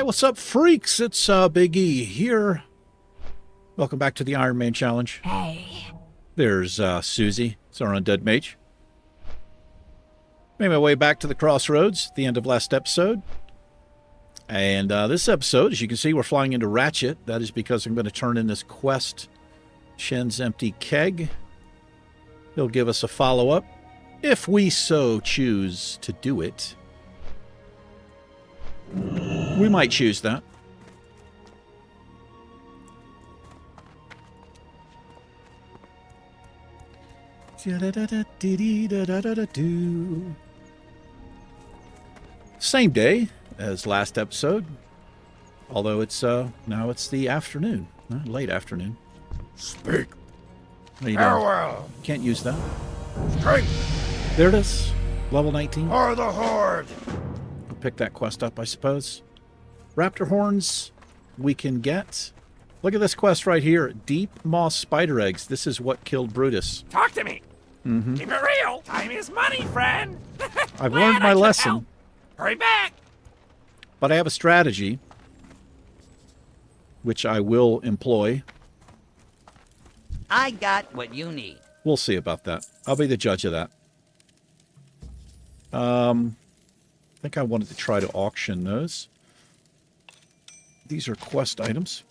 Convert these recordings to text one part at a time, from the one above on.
What's up, freaks? It's Big E here. Welcome back to the Iron Man Challenge. Hey. There's Susie. It's our Undead Mage. Made my way back to the crossroads at the end of last episode. And this episode, as you can see, we're flying into Ratchet. That is because I'm going to turn in this quest, Shen's Empty Keg. He'll give us a follow-up, if we so choose to do it. We might choose that. Same day as last episode, although it's now it's the afternoon, late afternoon. Speak. How you doing? Farewell. Can't use that. Strength. There it is. Level 19. Or the Horde. We'll pick that quest up, I suppose. Raptor horns we can get. Look at this quest right here. Deep moss spider eggs. This is what killed Brutus. Talk to me. Mm-hmm. Keep it real. Time is money, friend. I've learned my lesson. Help. Hurry back. But I have a strategy, which I will employ. I got what you need. We'll see about that. I'll be the judge of that. I think I wanted to try to auction those. These are quest items.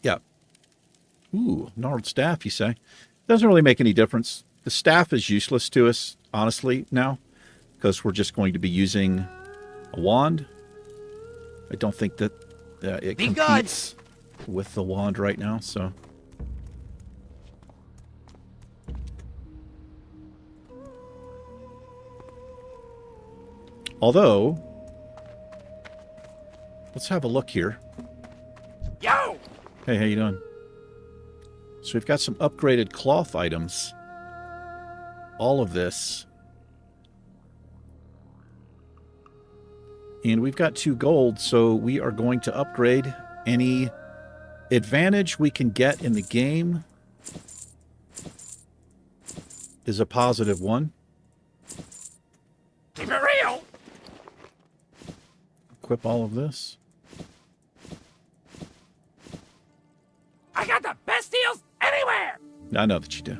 Yeah. Ooh, gnarled staff, you say? Doesn't really make any difference. The staff is useless to us, honestly, now, because we're just going to be using a wand. I don't think that it competes with the wand right now, so... Although, let's have a look here. Yo! Hey, how you doing? So we've got some upgraded cloth items. All of this. And we've got 2 gold, so we are going to upgrade any advantage we can get in the game is a positive one. Keep it real. Equip all of this. I got the best deals anywhere. I know that you do.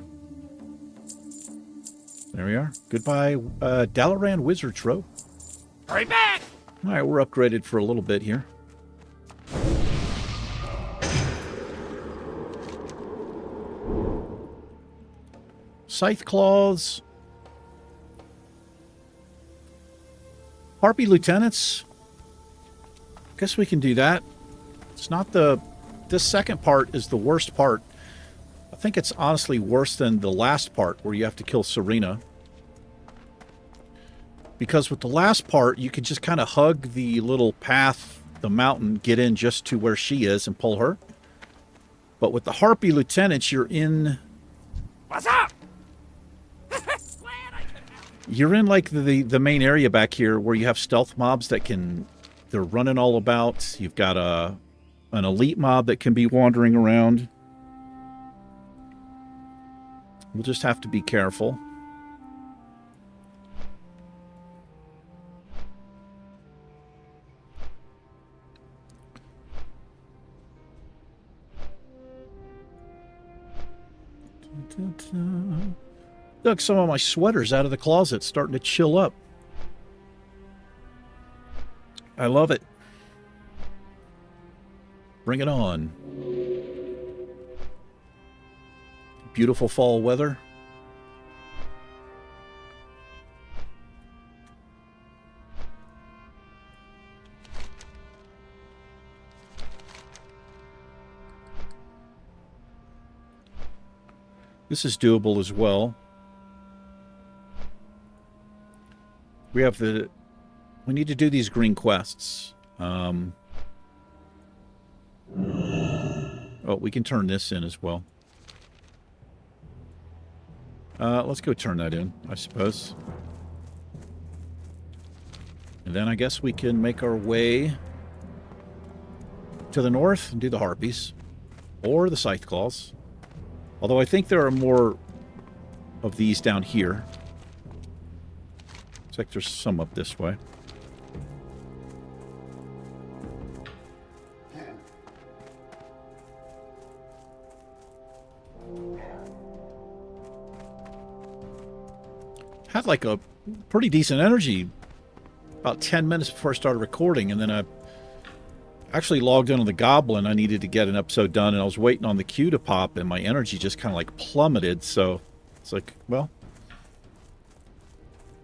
There we are. Goodbye, Dalaran Wizard's Row. Hurry back. All right, we're upgraded for a little bit here. Scythe Claws. Harpy Lieutenants. Guess we can do that. It's not the... This second part is the worst part. I think it's honestly worse than the last part where you have to kill Serena. Because with the last part, you could just kind of hug the little path, the mountain, get in just to where she is and pull her. But with the Harpy Lieutenants, you're in... What's up? You're in like the main area back here where you have stealth mobs that can... They're running all about. You've got an elite mob that can be wandering around. We'll just have to be careful. Look, some of my sweaters out of the closet starting to chill up. I love it. Bring it on. Beautiful fall weather. This is doable as well. We have the... We need to do these green quests. Oh, we can turn this in as well. Let's go turn that in, I suppose. And then I guess we can make our way to the north and do the harpies. Or the scythe claws. Although I think there are more of these down here. Looks like there's some up this way. Had like a pretty decent energy about 10 minutes before I started recording, and then I actually logged in on the Goblin. I needed to get an episode done, and I was waiting on the queue to pop, and my energy just kind of like plummeted. So it's like, well,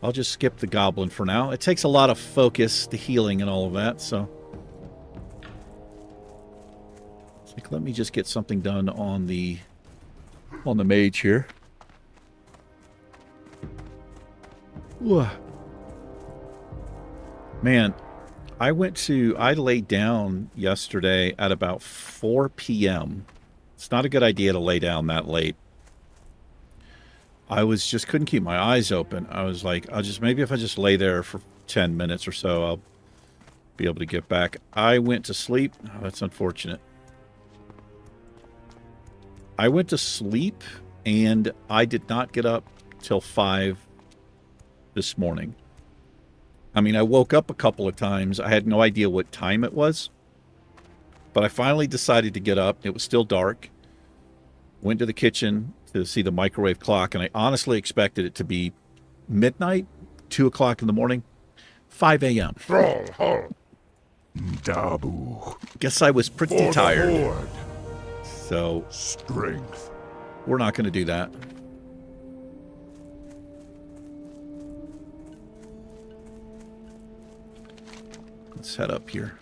I'll just skip the Goblin for now. It takes a lot of focus, the healing and all of that, so it's like, let me just get something done on the mage here. Whoa. Man, I laid down yesterday at about 4 p.m. It's not a good idea to lay down that late. I couldn't keep my eyes open. I was like, maybe if I just lay there for 10 minutes or so, I'll be able to get back. I went to sleep. Oh, that's unfortunate. I went to sleep, and I did not get up till 5 this morning. I mean, I woke up a couple of times. I had no idea what time it was. But I finally decided to get up. It was still dark. Went to the kitchen to see the microwave clock, and I honestly expected it to be midnight, 2 o'clock in the morning, 5 a.m. Stronghold. Dabu. Guess I was pretty For the tired. Horde. So, Strength. we're not going to do that. Let's head up here.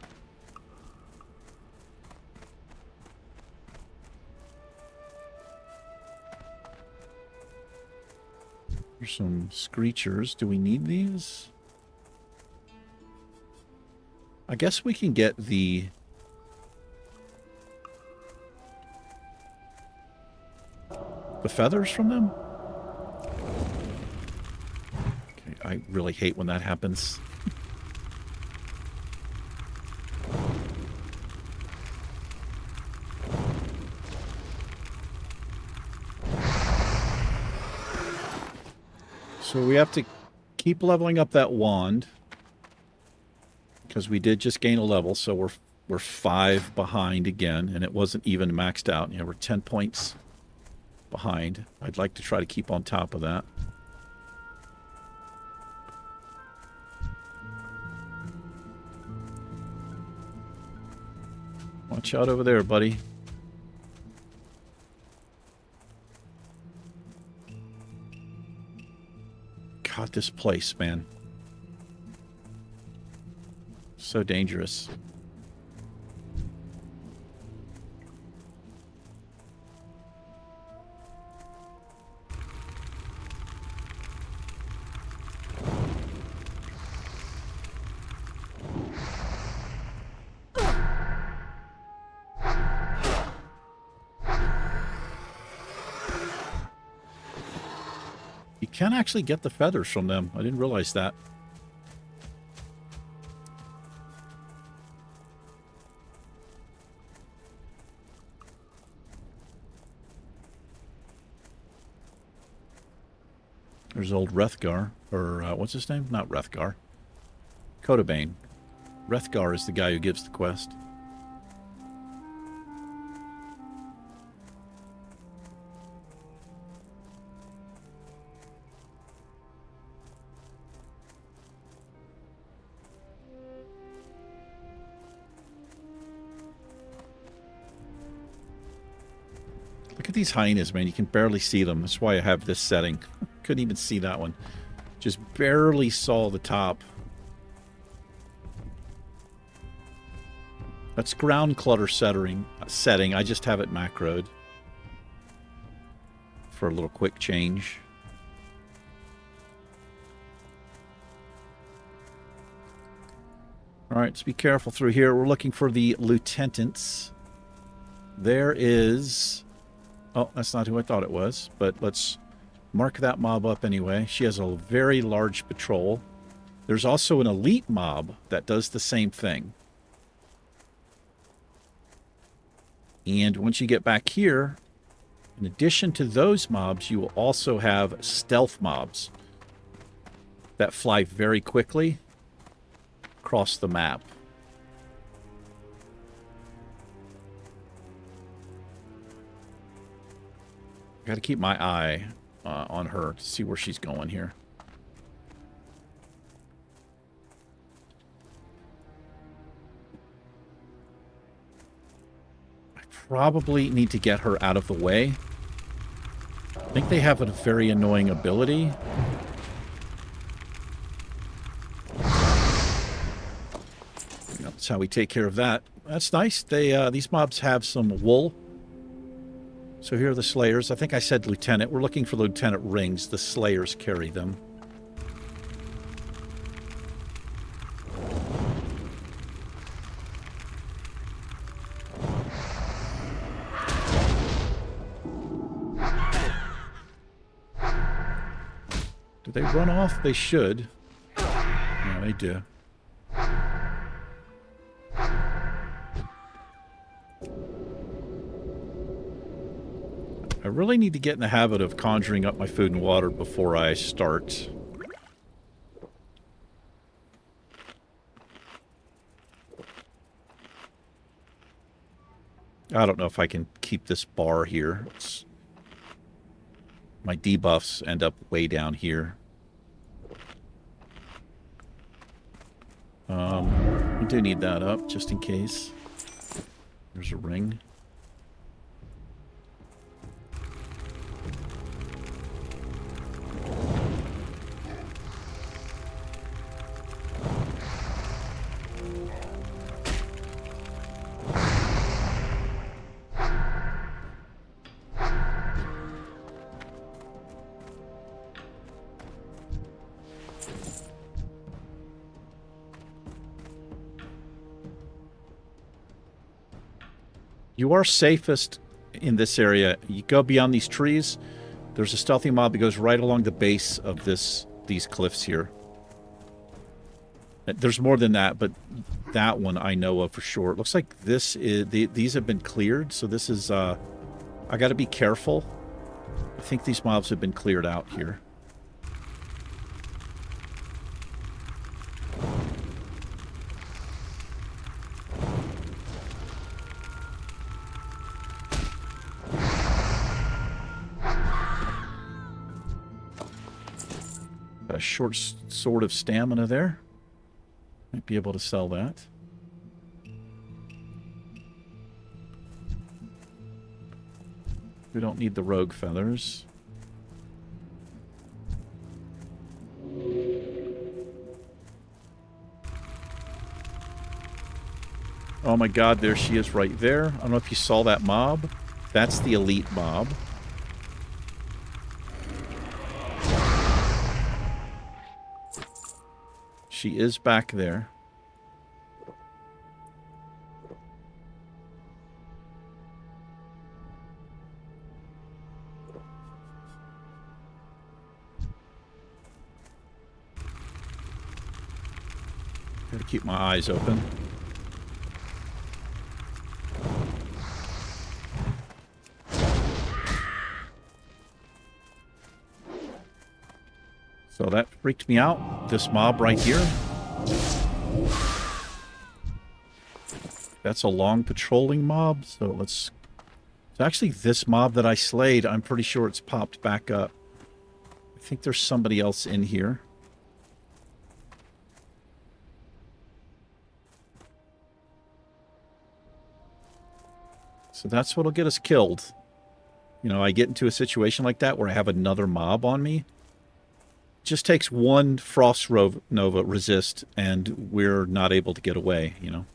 There's some screechers. Do we need these? I guess we can get the feathers from them? Okay, I really hate when that happens. So we have to keep leveling up that wand, because we did just gain a level, so we're 5 behind again, and it wasn't even maxed out. You know, we're 10 points behind. I'd like to try to keep on top of that. Watch out over there, buddy. God, this place, man. So dangerous. You can actually get the feathers from them. I didn't realize that. There's old Rethgar, or what's his name? Not Rethgar. Codabane. Rethgar is the guy who gives the quest. Look at these hyenas, man. You can barely see them. That's why I have this setting. Couldn't even see that one. Just barely saw the top. That's ground clutter setting. I just have it macroed for a little quick change. All right, let's be careful through here. We're looking for the lieutenants. There is... Oh, that's not who I thought it was, but let's mark that mob up anyway. She has a very large patrol. There's also an elite mob that does the same thing. And once you get back here, in addition to those mobs, you will also have stealth mobs that fly very quickly across the map. Got to keep my eye on her to see where she's going here. I probably need to get her out of the way. I think they have a very annoying ability. That's how we take care of that. That's nice. These mobs have some wool. So here are the Slayers. I think I said Lieutenant. We're looking for Lieutenant rings. The Slayers carry them. Do they run off? They should. Yeah, they do. I really need to get in the habit of conjuring up my food and water before I start. I don't know if I can keep this bar here. My debuffs end up way down here. I do need that up, just in case. There's a ring. You are safest in this area. You go beyond these trees, there's a stealthy mob that goes right along the base of these cliffs here. There's more than that, but that one I know of for sure. It looks like these have been cleared, so this is I got to be careful. I think these mobs have been cleared out here. A short sword of stamina there. Might be able to sell that. We don't need the rogue feathers. Oh my god, there she is right there. I don't know if you saw that mob. That's the elite mob. She is back there. Gotta keep my eyes open. So that freaked me out. This mob right here. That's a long patrolling mob. So it's actually this mob that I slayed. I'm pretty sure it's popped back up. I think there's somebody else in here. So that's what'll get us killed. You know, I get into a situation like that where I have another mob on me. Just takes one Frost Nova resist, and we're not able to get away, you know.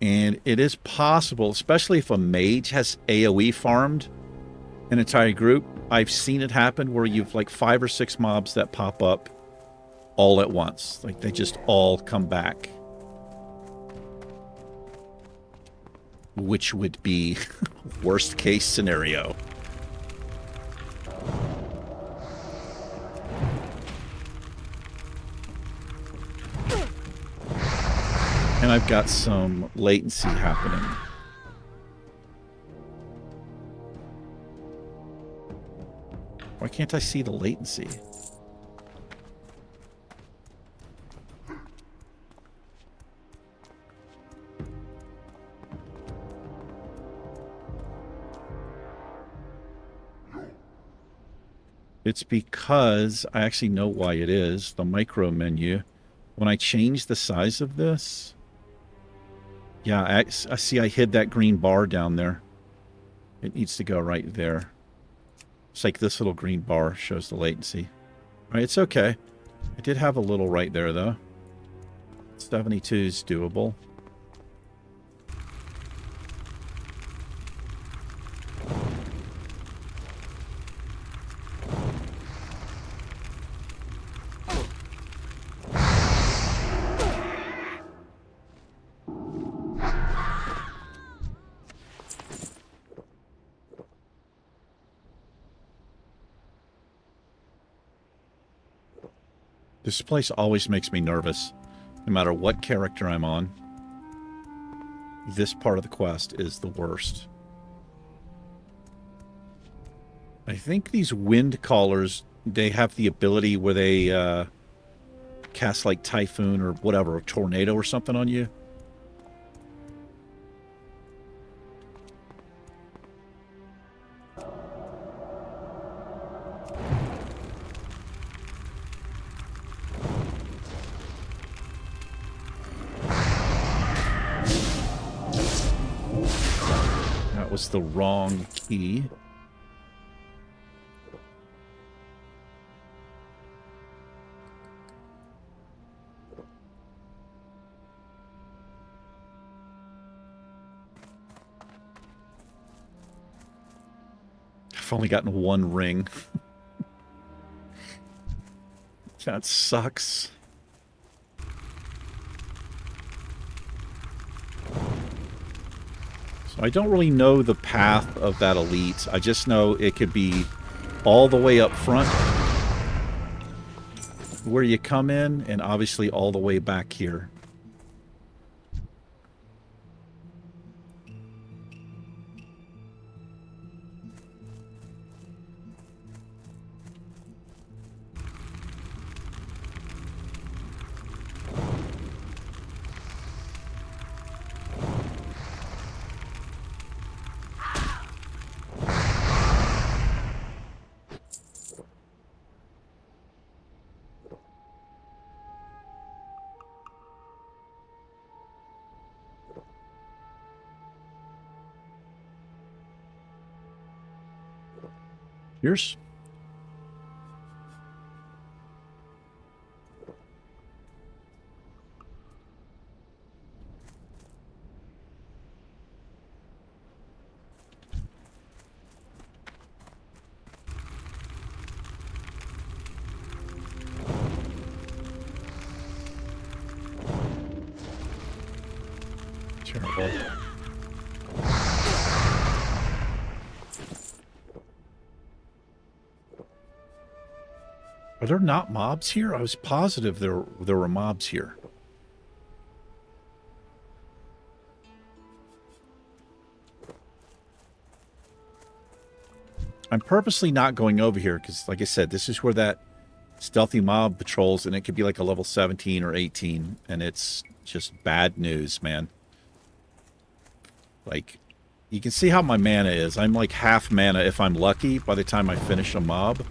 And it is possible, especially if a mage has AoE farmed an entire group. I've seen it happen where you've like 5 or 6 mobs that pop up all at once. Like they just all come back. Which would be worst case scenario. And I've got some latency happening. Why can't I see the latency? It's because I actually know why it is. The micro menu. When I change the size of this... Yeah, I see I hid that green bar down there. It needs to go right there. It's like this little green bar shows the latency. All right, it's okay. I did have a little right there, though. 72 is doable. This place always makes me nervous, no matter what character I'm on. This part of the quest is the worst. I think these wind callers, they have the ability where they cast like Typhoon or whatever, a tornado or something on you. Was the wrong key. I've only gotten one ring. That sucks. I don't really know the path of that elite. I just know it could be all the way up front where you come in, and obviously all the way back here. Yours? Terrible. Are there not mobs here? I was positive there were mobs here. I'm purposely not going over here because, like I said, this is where that stealthy mob patrols, and it could be like a level 17 or 18, and it's just bad news, man. Like, you can see how my mana is. I'm like half mana if I'm lucky by the time I finish a mob.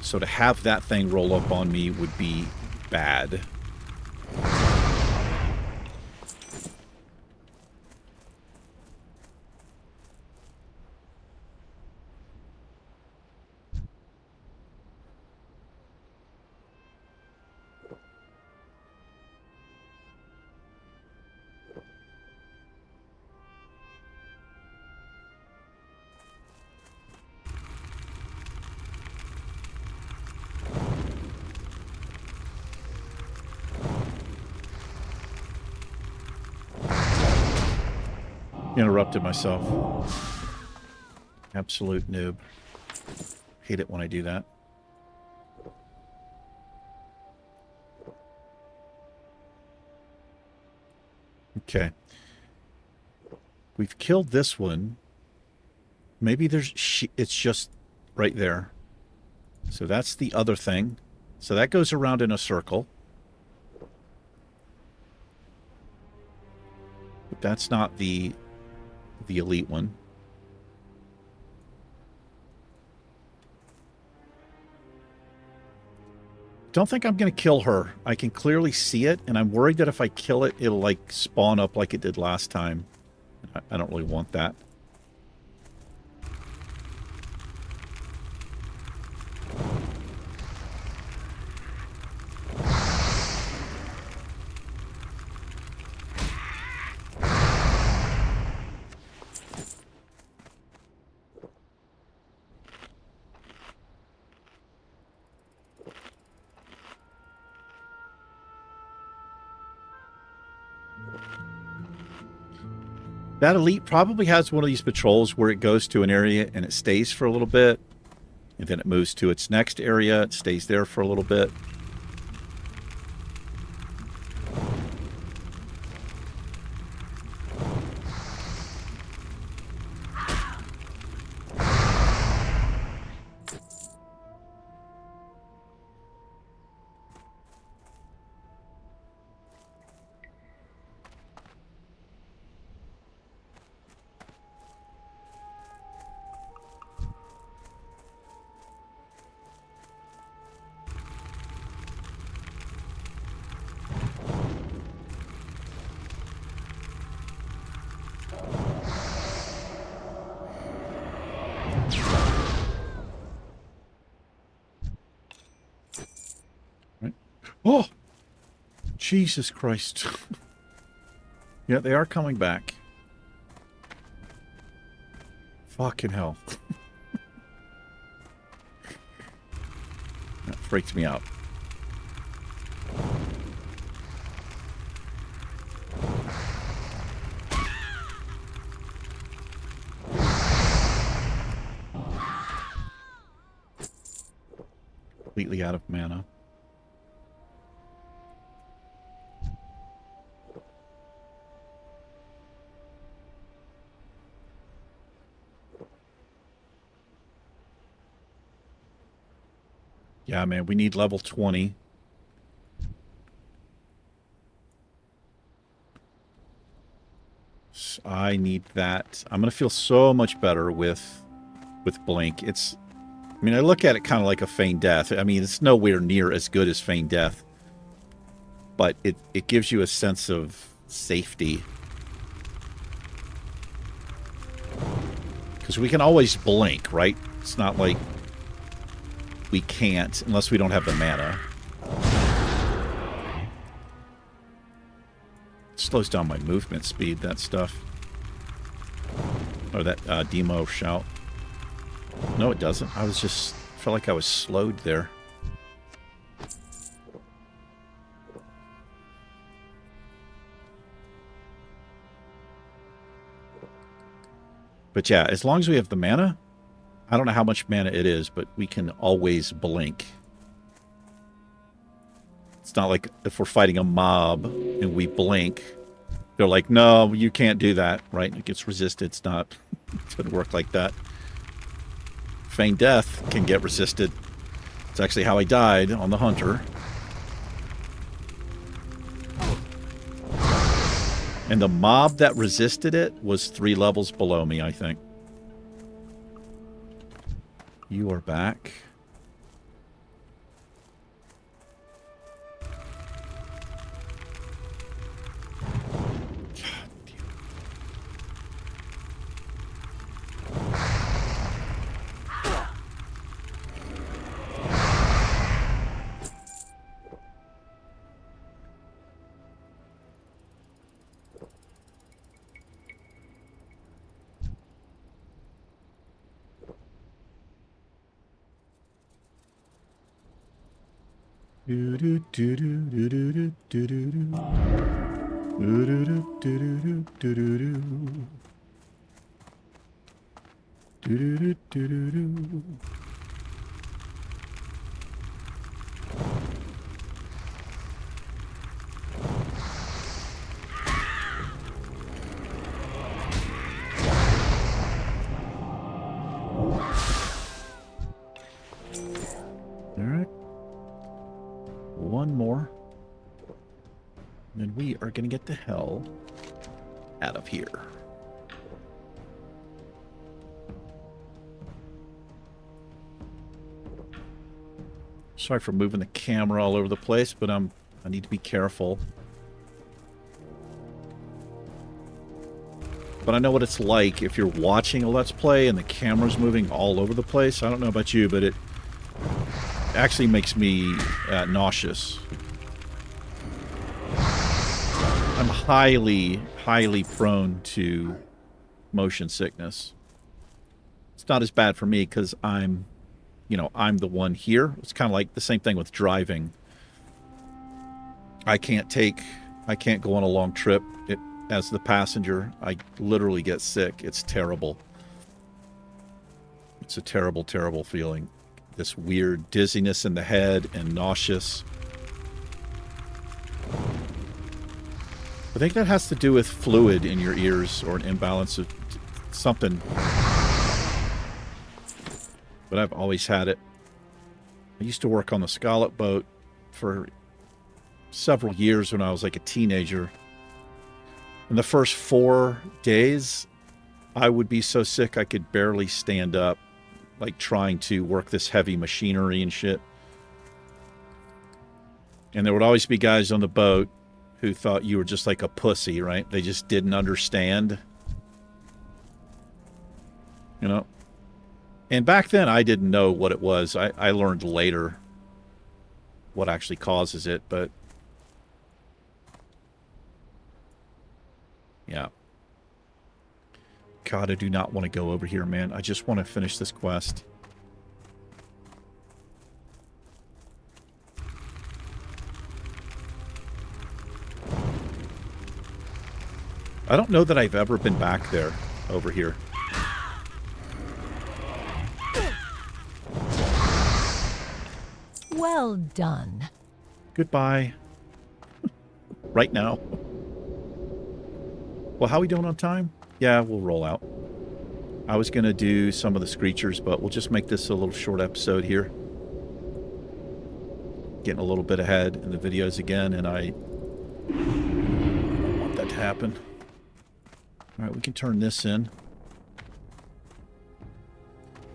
So to have that thing roll up on me would be bad. Interrupted myself. Absolute noob. Hate it when I do that. Okay. We've killed this one. Maybe it's just right there. So that's the other thing. So that goes around in a circle. But that's not the elite one. Don't think I'm going to kill her. I can clearly see it, and I'm worried that if I kill it, it'll like spawn up like it did last time. I don't really want that. That elite probably has one of these patrols where it goes to an area and it stays for a little bit. And then it moves to its next area. It stays there for a little bit. Oh! Jesus Christ. Yeah, they are coming back. Fucking hell. That freaked me out. Completely out of mana. Yeah, man, we need level 20. So I need that. I'm going to feel so much better with Blink. It's, I mean, I look at it kind of like a Feign Death. I mean, it's nowhere near as good as Feign Death. But it gives you a sense of safety. Because we can always blink, right? It's not like we can't unless we don't have the mana. It slows down my movement speed, that stuff. Or that demo shout. No, it doesn't. I felt like I was slowed there. But yeah, as long as we have the mana, I don't know how much mana it is, but we can always blink. It's not like if we're fighting a mob and we blink, they're like, no, you can't do that, right? It gets resisted. It's not, it doesn't work like that. Feign Death can get resisted. It's actually how I died on the Hunter. And the mob that resisted it was 3 levels below me, I think. You are back. God damn. Do do do do do do do do do do do do do do do do. Do-do-do-do-do-do. All right. One more. And then we are going to get the hell out of here. Sorry for moving the camera all over the place, but I need to be careful. But I know what it's like if you're watching a Let's Play and the camera's moving all over the place. I don't know about you, but it actually makes me nauseous. I'm highly, highly prone to motion sickness. It's not as bad for me because I'm the one here. It's kind of like the same thing with driving. I can't go on a long trip as the passenger. I literally get sick. It's terrible. It's a terrible, terrible feeling. This weird dizziness in the head and nauseous. I think that has to do with fluid in your ears or an imbalance of something. But I've always had it. I used to work on the scallop boat for several years when I was like a teenager. In the first 4 days, I would be so sick I could barely stand up, like trying to work this heavy machinery and shit. And there would always be guys on the boat who thought you were just like a pussy, right? They just didn't understand. You know? And back then, I didn't know what it was. I learned later what actually causes it, but yeah. God, I do not want to go over here, man. I just want to finish this quest. I don't know that I've ever been back there, over here. Well done. Goodbye. Right now. Well, how are we doing on time? Yeah, we'll roll out. I was going to do some of the screechers, but we'll just make this a little short episode here. Getting a little bit ahead in the videos again, and I don't want that to happen. All right, we can turn this in.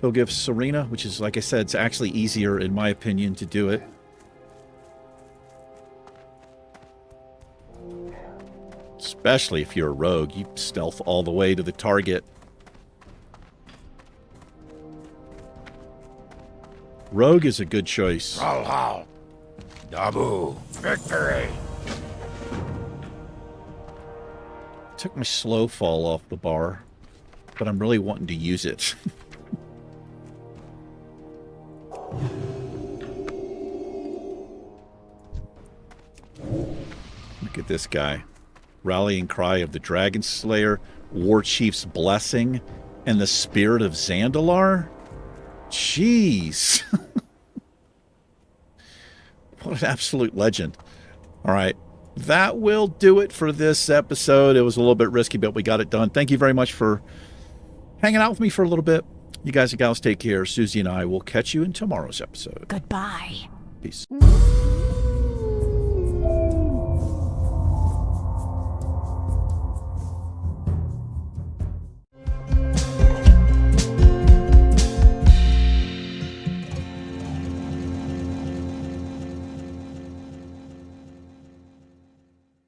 He'll give Serena, which is, like I said, it's actually easier, in my opinion, to do it. Especially if you're a rogue. You stealth all the way to the target. Rogue is a good choice. Valhalla. Dabu. Victory. Took my slow fall off the bar, but I'm really wanting to use it. Look at this guy. Rallying cry of the Dragon Slayer, War Chief's Blessing, and the Spirit of Zandalar? Jeez. What an absolute legend. All right. That will do it for this episode. It was a little bit risky, but we got it done. Thank you very much for hanging out with me for a little bit. You guys and gals take care. Susie and I will catch you in tomorrow's episode. Goodbye. Peace.